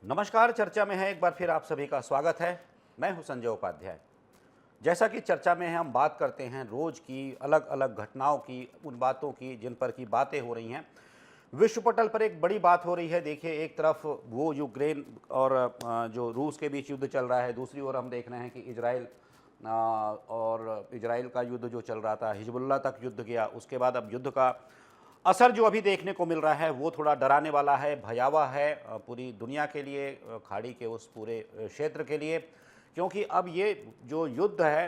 नमस्कार। चर्चा में है एक बार फिर आप सभी का स्वागत है। मैं हूं संजय उपाध्याय। जैसा कि चर्चा में हम बात करते हैं रोज की अलग अलग घटनाओं की, उन बातों की जिन पर की बातें हो रही हैं। विश्व पटल पर एक बड़ी बात हो रही है। देखिए, एक तरफ वो यूक्रेन और जो रूस के बीच युद्ध चल रहा है, दूसरी ओर हम देख रहे हैं कि और इजराइल का युद्ध जो चल रहा था, हिजबुल्लाह तक युद्ध गया। उसके बाद अब युद्ध का असर जो अभी देखने को मिल रहा है वो थोड़ा डराने वाला है, भयावह है पूरी दुनिया के लिए, खाड़ी के उस पूरे क्षेत्र के लिए। क्योंकि अब ये जो युद्ध है,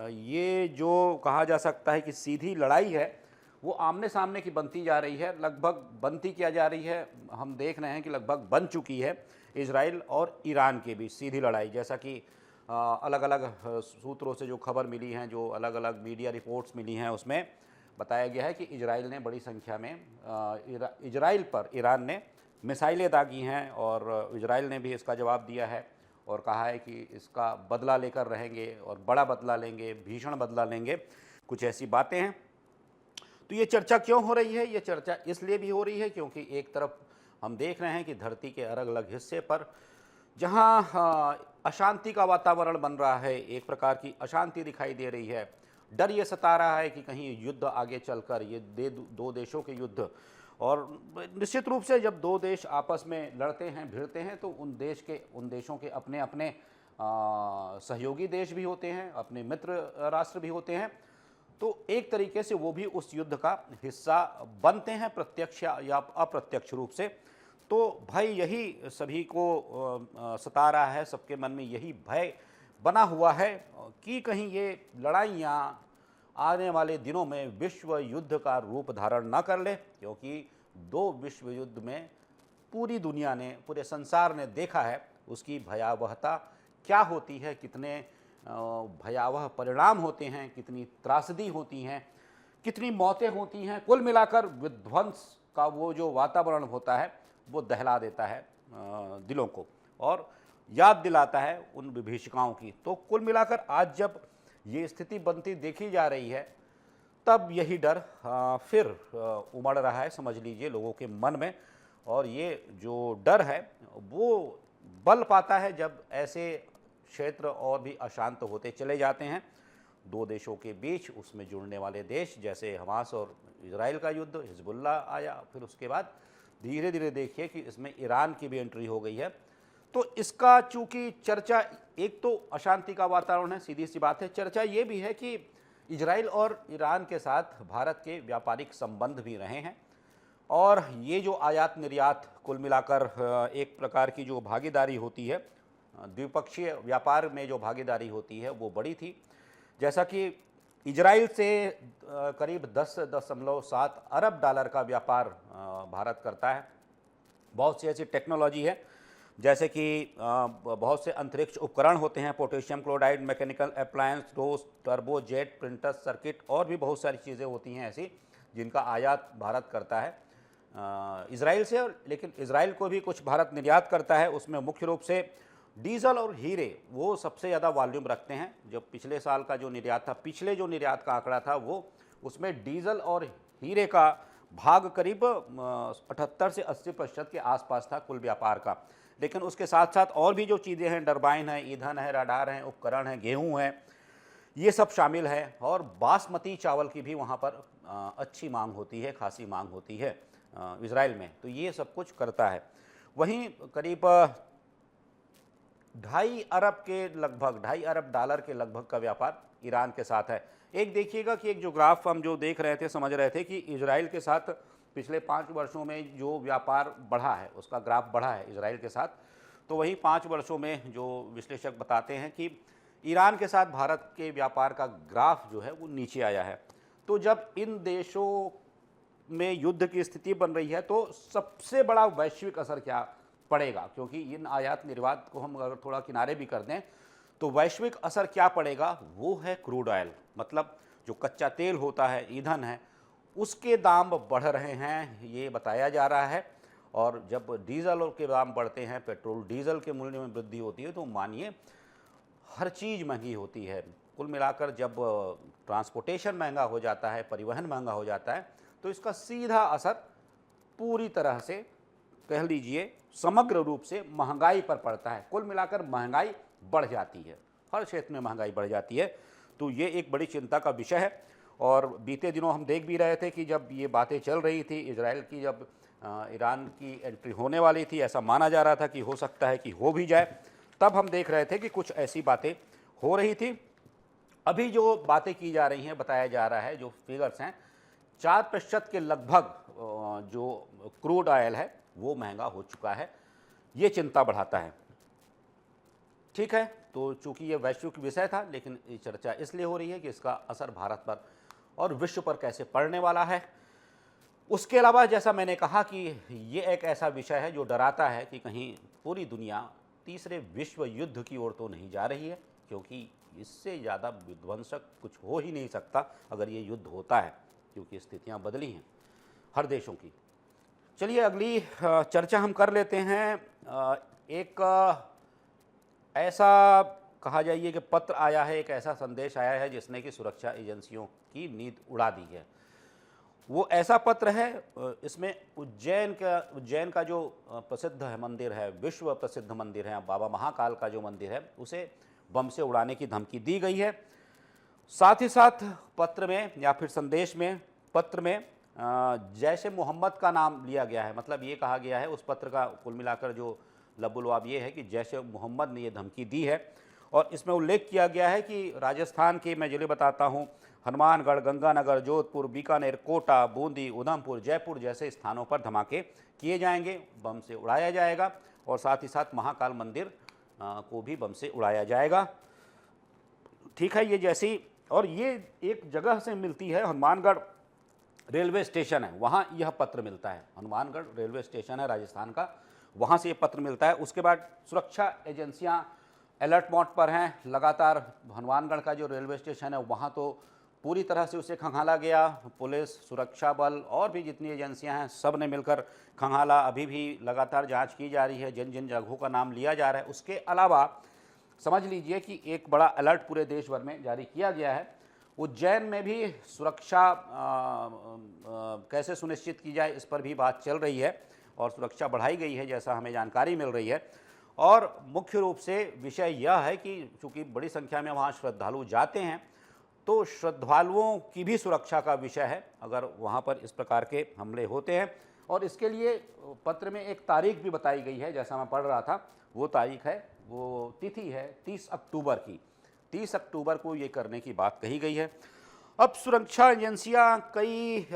ये जो कहा जा सकता है कि सीधी लड़ाई है, वो आमने सामने की बनती जा रही है। लगभग बनती क्या जा रही है, हम देख रहे हैं कि लगभग बन चुकी है इजराइल और ईरान के बीच सीधी लड़ाई। जैसा कि अलग अलग सूत्रों से जो खबर मिली हैं, जो अलग अलग मीडिया रिपोर्ट्स मिली हैं, उसमें बताया गया है कि इजराइल ने बड़ी संख्या में इजराइल पर ईरान ने मिसाइलें दागी हैं और इजराइल ने भी इसका जवाब दिया है और कहा है कि इसका बदला लेकर रहेंगे और बड़ा बदला लेंगे, भीषण बदला लेंगे। कुछ ऐसी बातें हैं। तो ये चर्चा क्यों हो रही है? ये चर्चा इसलिए भी हो रही है क्योंकि एक तरफ हम देख रहे हैं कि धरती के अलग अलग हिस्से पर जहां अशांति का वातावरण बन रहा है, एक प्रकार की अशांति दिखाई दे रही है। डर ये सता रहा है कि कहीं युद्ध आगे चलकर ये दो देशों के युद्ध, और निश्चित रूप से जब दो देश आपस में लड़ते हैं, भिड़ते हैं, तो उन देशों के अपने अपने सहयोगी देश भी होते हैं, अपने मित्र राष्ट्र भी होते हैं। तो एक तरीके से वो भी उस युद्ध का हिस्सा बनते हैं, प्रत्यक्ष या अप्रत्यक्ष रूप से। तो भय यही सभी को सता रहा है, सबके मन में यही भय बना हुआ है कि कहीं ये लड़ाइयाँ आने वाले दिनों में विश्व युद्ध का रूप धारण न कर ले। क्योंकि दो विश्व युद्ध में पूरी दुनिया ने, पूरे संसार ने देखा है उसकी भयावहता क्या होती है, कितने भयावह परिणाम होते हैं, कितनी त्रासदी होती हैं, कितनी मौतें होती हैं। कुल मिलाकर विध्वंस का वो जो वातावरण होता है वो दहला देता है दिलों को और याद दिलाता है उन विभीषिकाओं की। तो कुल मिलाकर आज जब ये स्थिति बनती देखी जा रही है, तब यही डर फिर उमड़ रहा है, समझ लीजिए, लोगों के मन में। और ये जो डर है वो बल पाता है जब ऐसे क्षेत्र और भी अशांत होते चले जाते हैं दो देशों के बीच। उसमें जुड़ने वाले देश जैसे हमास और इजराइल का युद्ध, हिजबुल्लाह आया, फिर उसके बाद धीरे धीरे देखिए कि इसमें ईरान की भी एंट्री हो गई है। तो इसका चूंकि चर्चा, एक तो अशांति का वातावरण है, सीधी सी बात है। चर्चा ये भी है कि इजराइल और ईरान के साथ भारत के व्यापारिक संबंध भी रहे हैं और ये जो आयात निर्यात कुल मिलाकर एक प्रकार की जो भागीदारी होती है, द्विपक्षीय व्यापार में जो भागीदारी होती है वो बड़ी थी। जैसा कि इजराइल से करीब 10.7 अरब डॉलर का व्यापार भारत करता है। बहुत सी ऐसी टेक्नोलॉजी है, जैसे कि बहुत से अंतरिक्ष उपकरण होते हैं, पोटेशियम क्लोराइड, मैकेनिकल अप्लायंस, डोस, टर्बो जेट, प्रिंटर सर्किट, और भी बहुत सारी चीज़ें होती हैं ऐसी जिनका आयात भारत करता है इजराइल से। लेकिन इजराइल को भी कुछ भारत निर्यात करता है। उसमें मुख्य रूप से डीजल और हीरे वो सबसे ज़्यादा वॉल्यूम रखते हैं। जब पिछले साल का जो निर्यात था, पिछले जो निर्यात का आंकड़ा था, वो उसमें डीजल और हीरे का भाग करीब 78 से 80% के आसपास था कुल व्यापार का। लेकिन उसके साथ साथ और भी जो चीज़ें हैं, टरबाइन है, ईंधन है, रडार हैं, उपकरण हैं, गेहूँ है, ये सब शामिल है। और बासमती चावल की भी वहाँ पर अच्छी मांग होती है, खासी मांग होती है इजराइल में। तो ये सब कुछ करता है। वहीं करीब 2.5 अरब डॉलर के लगभग का व्यापार ईरान के साथ है। एक देखिएगा कि एक जो ग्राफ हम जो देख रहे थे, समझ रहे थे कि इजराइल के साथ पिछले 5 वर्षों में जो व्यापार बढ़ा है, उसका ग्राफ बढ़ा है इजराइल के साथ। तो वही 5 वर्षों में जो विश्लेषक बताते हैं कि ईरान के साथ भारत के व्यापार का ग्राफ जो है वो नीचे आया है। तो जब इन देशों में युद्ध की स्थिति बन रही है तो सबसे बड़ा वैश्विक असर क्या पड़ेगा? क्योंकि इन आयात निर्यात को हम अगर थोड़ा किनारे भी कर दें तो वैश्विक असर क्या पड़ेगा, वो है क्रूड ऑयल। मतलब जो कच्चा तेल होता है, ईंधन है, उसके दाम बढ़ रहे हैं, ये बताया जा रहा है। और जब डीजल के दाम बढ़ते हैं, पेट्रोल डीजल के मूल्य में वृद्धि होती है, तो मानिए हर चीज़ महंगी होती है। कुल मिलाकर जब ट्रांसपोर्टेशन महंगा हो जाता है, परिवहन महंगा हो जाता है, तो इसका सीधा असर पूरी तरह से कह लीजिए समग्र रूप से महंगाई पर पड़ता है। कुल मिलाकर महंगाई बढ़ जाती है, हर क्षेत्र में महंगाई बढ़ जाती है। तो ये एक बड़ी चिंता का विषय है। और बीते दिनों हम देख भी रहे थे कि जब ये बातें चल रही थी, इजराइल की जब ईरान की एंट्री होने वाली थी, ऐसा माना जा रहा था कि हो सकता है कि हो भी जाए, तब हम देख रहे थे कि कुछ ऐसी बातें हो रही थी। अभी जो बातें की जा रही हैं, बताया जा रहा है, जो फिगर्स हैं, 4% के लगभग जो क्रूड ऑयल है वो महंगा हो चुका है। ये चिंता बढ़ाता है। ठीक है, तो चूंकि ये वैश्विक विषय था, लेकिन ये चर्चा इसलिए हो रही है कि इसका असर भारत पर और विश्व पर कैसे पड़ने वाला है। उसके अलावा जैसा मैंने कहा कि ये एक ऐसा विषय है जो डराता है कि कहीं पूरी दुनिया तीसरे विश्व युद्ध की ओर तो नहीं जा रही है, क्योंकि इससे ज़्यादा विध्वंसक कुछ हो ही नहीं सकता अगर ये युद्ध होता है, क्योंकि स्थितियां बदली हैं हर देशों की। चलिए अगली चर्चा हम कर लेते हैं। एक ऐसा कहा जाइए कि पत्र आया है, एक ऐसा संदेश आया है जिसने कि सुरक्षा एजेंसियों की नींद उड़ा दी है। वो ऐसा पत्र है, इसमें उज्जैन का जो प्रसिद्ध है मंदिर है, विश्व प्रसिद्ध मंदिर है, बाबा महाकाल का जो मंदिर है, उसे बम से उड़ाने की धमकी दी गई है। साथ ही साथ पत्र में या फिर संदेश में, पत्र में जैश-ए मोहम्मद का नाम लिया गया है। मतलब ये कहा गया है, उस पत्र का कुल मिलाकर जो लबुलवाब ये है कि जैश-ए मोहम्मद ने ये धमकी दी है। और इसमें उल्लेख किया गया है कि राजस्थान के, मैं जिले बताता हूँ, हनुमानगढ़, गंगानगर, जोधपुर, बीकानेर, कोटा, बूंदी, उधमपुर, जयपुर जैसे स्थानों पर धमाके किए जाएंगे, बम से उड़ाया जाएगा। और साथ ही साथ महाकाल मंदिर को भी बम से उड़ाया जाएगा। ठीक है, ये जैसी, और ये एक जगह से मिलती है, हनुमानगढ़ रेलवे स्टेशन है, वहाँ यह पत्र मिलता है। हनुमानगढ़ रेलवे स्टेशन है राजस्थान का, वहाँ से ये पत्र मिलता है। उसके बाद सुरक्षा एजेंसियाँ अलर्ट मोड पर हैं लगातार। हनुमानगढ़ का जो रेलवे स्टेशन है वहाँ तो पूरी तरह से उसे खंगाला गया। पुलिस, सुरक्षा बल और भी जितनी एजेंसियां हैं, सब ने मिलकर खंगाला। अभी भी लगातार जांच की जा रही है, जिन जिन जगहों का नाम लिया जा रहा है। उसके अलावा समझ लीजिए कि एक बड़ा अलर्ट पूरे देश भर में जारी किया गया है। उज्जैन में भी सुरक्षा कैसे सुनिश्चित की जाए, इस पर भी बात चल रही है और सुरक्षा बढ़ाई गई है, जैसा हमें जानकारी मिल रही है। और मुख्य रूप से विषय यह है कि चूँकि बड़ी संख्या में वहाँ श्रद्धालु जाते हैं, तो श्रद्धालुओं की भी सुरक्षा का विषय है अगर वहाँ पर इस प्रकार के हमले होते हैं। और इसके लिए पत्र में एक तारीख भी बताई गई है, जैसा मैं पढ़ रहा था, वो तारीख है, वो तिथि है 30 अक्टूबर की। 30 अक्टूबर को ये करने की बात कही गई है। अब सुरक्षा एजेंसियां कई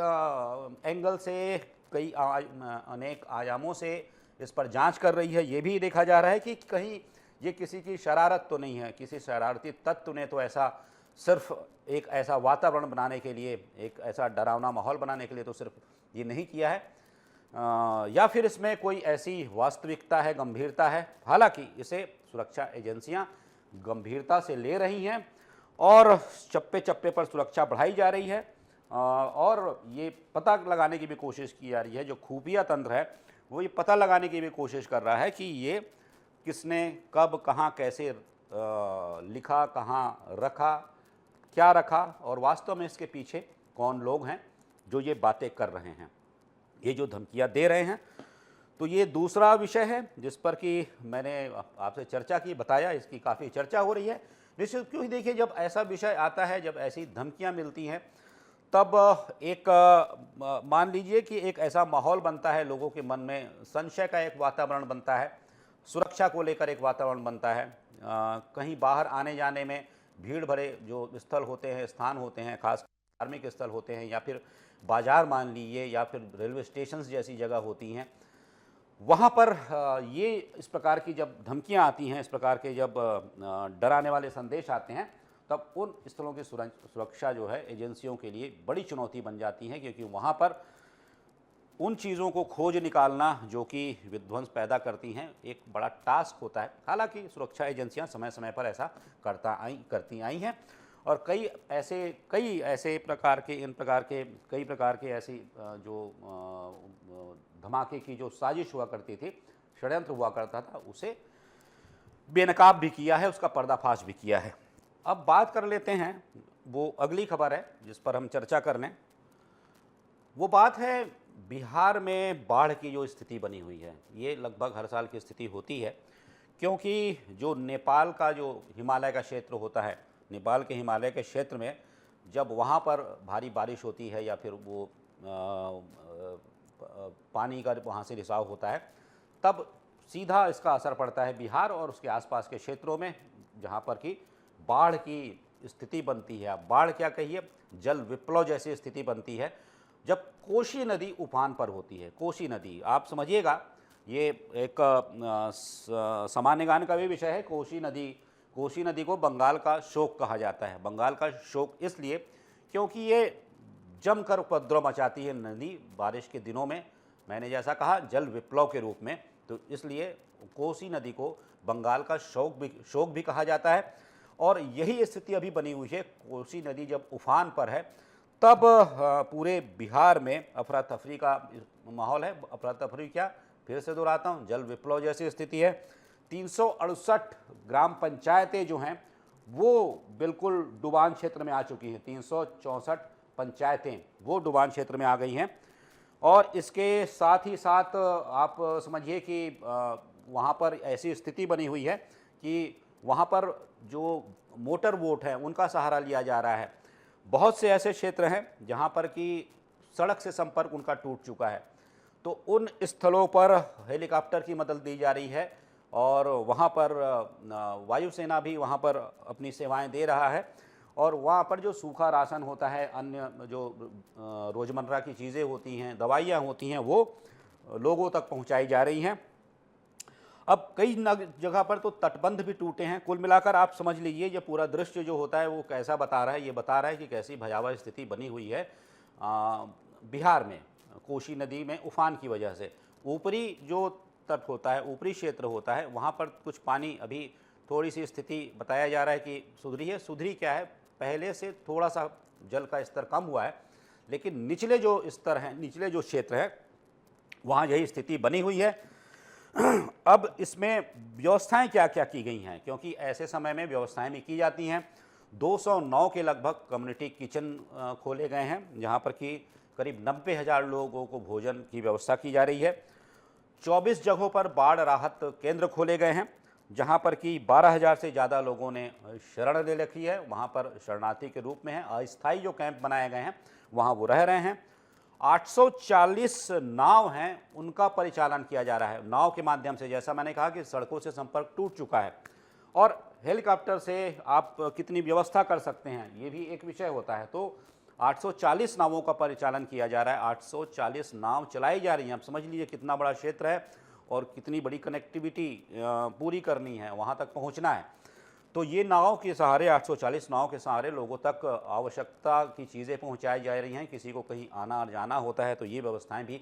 एंगल से, कई अनेक आयामों से इस पर जांच कर रही है। ये भी देखा जा रहा है कि कहीं ये किसी की शरारत तो नहीं है, किसी शरारती तत्व ने तो ऐसा सिर्फ एक ऐसा वातावरण बनाने के लिए, एक ऐसा डरावना माहौल बनाने के लिए तो सिर्फ ये नहीं किया है, या फिर इसमें कोई ऐसी वास्तविकता है, गंभीरता है। हालांकि इसे सुरक्षा एजेंसियां गंभीरता से ले रही हैं और चप्पे चप्पे पर सुरक्षा बढ़ाई जा रही है। और ये पता लगाने की भी कोशिश की जा रही है, जो खुफिया तंत्र है वो ये पता लगाने की भी कोशिश कर रहा है कि ये किसने कब कहाँ कैसे लिखा, कहाँ रखा, क्या रखा, और वास्तव में इसके पीछे कौन लोग हैं जो ये बातें कर रहे हैं, ये जो धमकियां दे रहे हैं। तो ये दूसरा विषय है जिस पर कि मैंने आपसे चर्चा की, बताया, इसकी काफ़ी चर्चा हो रही है। निश्चित क्यों ही देखिए, जब ऐसा विषय आता है, जब ऐसी धमकियां मिलती हैं, तब एक मान लीजिए कि एक ऐसा माहौल बनता है, लोगों के मन में संशय का एक वातावरण बनता है, सुरक्षा को लेकर एक वातावरण बनता है। कहीं बाहर आने जाने में भीड़ भरे जो स्थल होते हैं, स्थान होते हैं, खास धार्मिक स्थल होते हैं, या फिर बाजार मान लीजिए, या फिर रेलवे स्टेशन जैसी जगह होती हैं, वहाँ पर ये इस प्रकार की जब धमकियाँ आती हैं, इस प्रकार के जब डराने वाले संदेश आते हैं, तब उन स्थलों की सुरक्षा जो है एजेंसियों के लिए बड़ी चुनौती बन जाती है, क्योंकि वहाँ पर उन चीज़ों को खोज निकालना जो कि विध्वंस पैदा करती हैं, एक बड़ा टास्क होता है। हालांकि सुरक्षा एजेंसियां समय समय पर ऐसा करती आई हैं, और कई ऐसे प्रकार के ऐसी जो धमाके की जो साजिश हुआ करती थी, षड्यंत्र हुआ करता था, उसे बेनकाब भी किया है, उसका पर्दाफाश भी किया है। अब बात कर लेते हैं, वो अगली खबर है जिस पर हम चर्चा कर लें। वो बात है बिहार में बाढ़ की जो स्थिति बनी हुई है, ये लगभग हर साल की स्थिति होती है, क्योंकि जो नेपाल का जो हिमालय का क्षेत्र होता है, नेपाल के हिमालय के क्षेत्र में जब वहाँ पर भारी बारिश होती है या फिर वो पानी का वहाँ से रिसाव होता है, तब सीधा इसका असर पड़ता है बिहार और उसके आसपास के क्षेत्रों में, जहाँ पर कि बाढ़ की स्थिति बनती है। अब बाढ़ क्या कहिए, जल विप्लव जैसी स्थिति बनती है जब कोसी नदी उफान पर होती है। कोसी नदी आप समझिएगा, ये एक सामान्य गान का भी विषय है। कोसी नदी को बंगाल का शोक कहा जाता है। बंगाल का शोक इसलिए क्योंकि ये जमकर उपद्रव मचाती है नदी बारिश के दिनों में। मैंने जैसा कहा जल विप्लव के रूप में, तो इसलिए कोसी नदी को बंगाल का शोक भी कहा जाता है। और यही स्थिति अभी बनी हुई है। कोसी नदी जब उफान पर है तब पूरे बिहार में अफरा तफरी का माहौल है। अफरा तफरी क्या, फिर से दोहराता हूँ, जल विप्लव जैसी स्थिति है। 368 ग्राम पंचायतें जो हैं वो बिल्कुल डुबान क्षेत्र में आ चुकी हैं। 364 पंचायतें वो डुबान क्षेत्र में आ गई हैं। और इसके साथ ही साथ आप समझिए कि वहाँ पर ऐसी स्थिति बनी हुई है कि वहाँ पर जो मोटर बोट हैं उनका सहारा लिया जा रहा है। बहुत से ऐसे क्षेत्र हैं जहाँ पर कि सड़क से संपर्क उनका टूट चुका है, तो उन स्थलों पर हेलीकॉप्टर की मदद दी जा रही है और वहाँ पर वायुसेना भी वहाँ पर अपनी सेवाएं दे रहा है। और वहाँ पर जो सूखा राशन होता है, अन्य जो रोज़मर्रा की चीज़ें होती हैं, दवाइयाँ होती हैं, वो लोगों तक पहुँचाई जा रही हैं। अब कई जगह पर तो तटबंध भी टूटे हैं। कुल मिलाकर आप समझ लीजिए ये पूरा दृश्य जो होता है वो कैसा बता रहा है, ये बता रहा है कि कैसी भयावह स्थिति बनी हुई है बिहार में कोसी नदी में उफान की वजह से। ऊपरी जो तट होता है, ऊपरी क्षेत्र होता है, वहाँ पर कुछ पानी अभी थोड़ी सी स्थिति बताया जा रहा है कि सुधरी है। सुधरी क्या है, पहले से थोड़ा सा जल का स्तर कम हुआ है, लेकिन निचले जो स्तर हैं, निचले जो क्षेत्र है, वहाँ यही स्थिति बनी हुई है। अब इसमें व्यवस्थाएं क्या क्या की गई हैं, क्योंकि ऐसे समय में व्यवस्थाएं भी की जाती हैं। 209 के लगभग कम्युनिटी किचन खोले गए हैं, जहां पर कि करीब 90,000 लोगों को भोजन की व्यवस्था की जा रही है। 24 जगहों पर बाढ़ राहत केंद्र खोले गए हैं, जहां पर कि 12,000 से ज़्यादा लोगों ने शरण ले रखी है। वहां पर शरणार्थी के रूप में है, अस्थायी जो कैंप बनाए गए हैं वहाँ वो रह रहे हैं। 840 नाव हैं, उनका परिचालन किया जा रहा है। नाव के माध्यम से, जैसा मैंने कहा कि सड़कों से संपर्क टूट चुका है, और हेलीकॉप्टर से आप कितनी व्यवस्था कर सकते हैं ये भी एक विषय होता है। तो 840 नावों का परिचालन किया जा रहा है। 840 नाव चलाई जा रही हैं। आप समझ लीजिए कितना बड़ा क्षेत्र है और कितनी बड़ी कनेक्टिविटी पूरी करनी है, वहाँ तक पहुँचना है। तो ये नाव के सहारे, 840 नाव के सहारे लोगों तक आवश्यकता की चीज़ें पहुंचाई जा रही हैं। किसी को कहीं आना और जाना होता है तो ये व्यवस्थाएं भी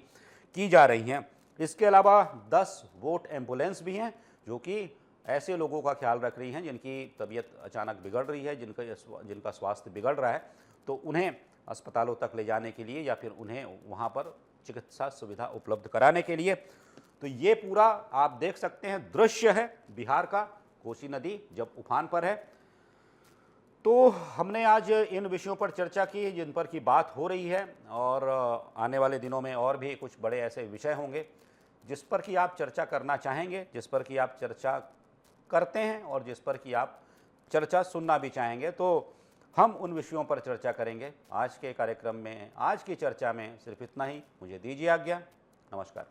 की जा रही हैं। इसके अलावा 10 वोट एम्बुलेंस भी हैं, जो कि ऐसे लोगों का ख्याल रख रही हैं जिनकी तबीयत अचानक बिगड़ रही है, जिनका स्वास्थ्य बिगड़ रहा है, तो उन्हें अस्पतालों तक ले जाने के लिए या फिर उन्हें वहाँ पर चिकित्सा सुविधा उपलब्ध कराने के लिए। तो ये पूरा आप देख सकते हैं दृश्य है बिहार का, कोसी नदी जब उफान पर है। तो हमने आज इन विषयों पर चर्चा की जिन पर की बात हो रही है, और आने वाले दिनों में और भी कुछ बड़े ऐसे विषय होंगे जिस पर कि आप चर्चा करना चाहेंगे, जिस पर कि आप चर्चा करते हैं और जिस पर कि आप चर्चा सुनना भी चाहेंगे, तो हम उन विषयों पर चर्चा करेंगे। आज के कार्यक्रम में, आज की चर्चा में सिर्फ इतना ही। मुझे दीजिए आज्ञा। नमस्कार।